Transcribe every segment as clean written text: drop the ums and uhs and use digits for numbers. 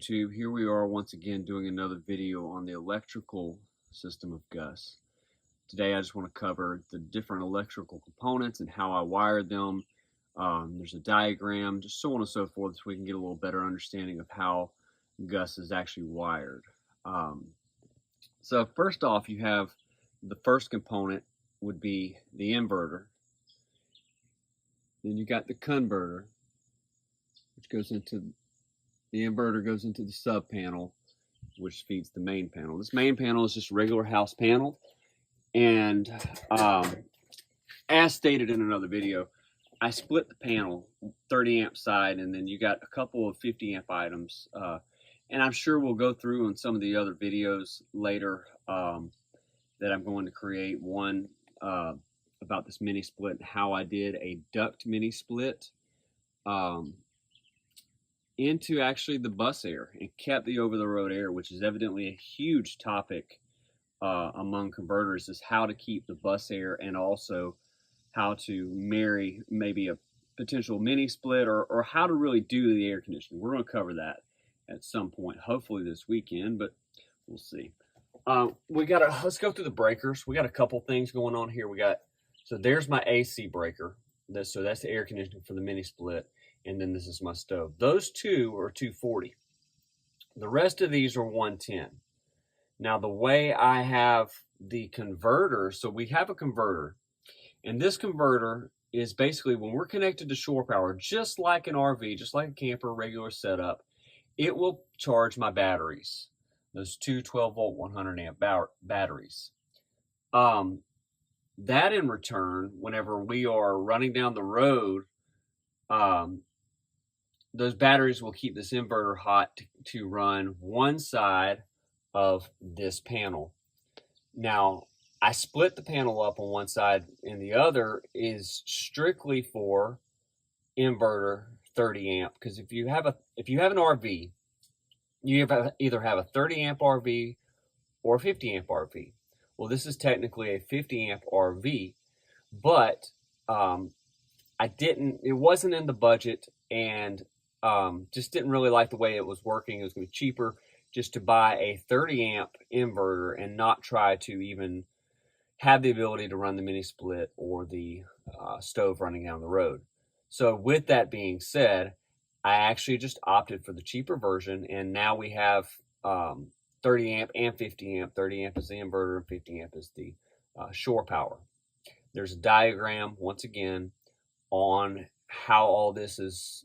YouTube. Here we are once again doing another video on the electrical system of Gus. Today I just want to cover the different electrical components and how I wired them. There's a diagram, just so on and so forth, so we can get a little better understanding of how Gus is actually wired. So first off, you have the first component would be the inverter. Then you got the converter, which goes into the inverter goes into the sub panel, which feeds the main panel. This main panel is just a regular house panel, and as stated in another video, I split the panel 30 amp side, and then you got a couple of 50 amp items, and I'm sure we'll go through in some of the other videos later that I'm going to create. One about this mini split and how I did a duct mini split into actually the bus air and kept the over-the-road air, which is evidently a huge topic among converters, is how to keep the bus air and also how to marry maybe a potential mini split or how to really do the air conditioning. We're going to cover that at some point, hopefully this weekend, but we'll see. Let's go through the breakers. We got a couple things going on here. So there's my AC breaker. So that's the air conditioning for the mini split. And then this is my stove. Those two are 240. The rest of these are 110. Now the way I have the converter, so we have a converter, and this converter is basically when we're connected to shore power, just like an RV, just like a camper, regular setup, it will charge my batteries. Those two 12-volt, 100 amp batteries. That in return, whenever we are running down the road, those batteries will keep this inverter hot to run one side of this panel. Now, I split the panel up on one side, and the other is strictly for inverter 30 amp. Because if you have an RV, you either have a 30 amp RV or a 50 amp RV. Well, this is technically a 50 amp RV, but it wasn't in the budget, and just didn't really like the way it was working. It was going to be cheaper just to buy a 30 amp inverter and not try to even have the ability to run the mini split or the stove running down the road. So with that being said, I actually just opted for the cheaper version, and now we have 30 amp and 50 amp. 30 amp is the inverter and 50 amp is the shore power. There's a diagram once again on how all this is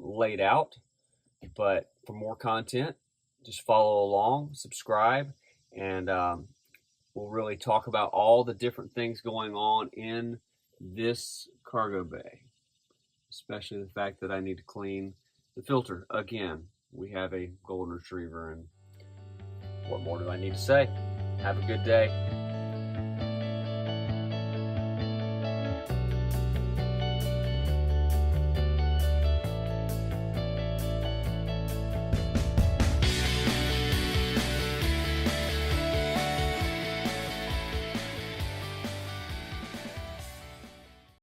laid out, but for more content, just follow along, subscribe, and we'll really talk about all the different things going on in this cargo bay, especially the fact that I need to clean the filter again. We have a golden retriever, and what more do I need to say? Have a good day.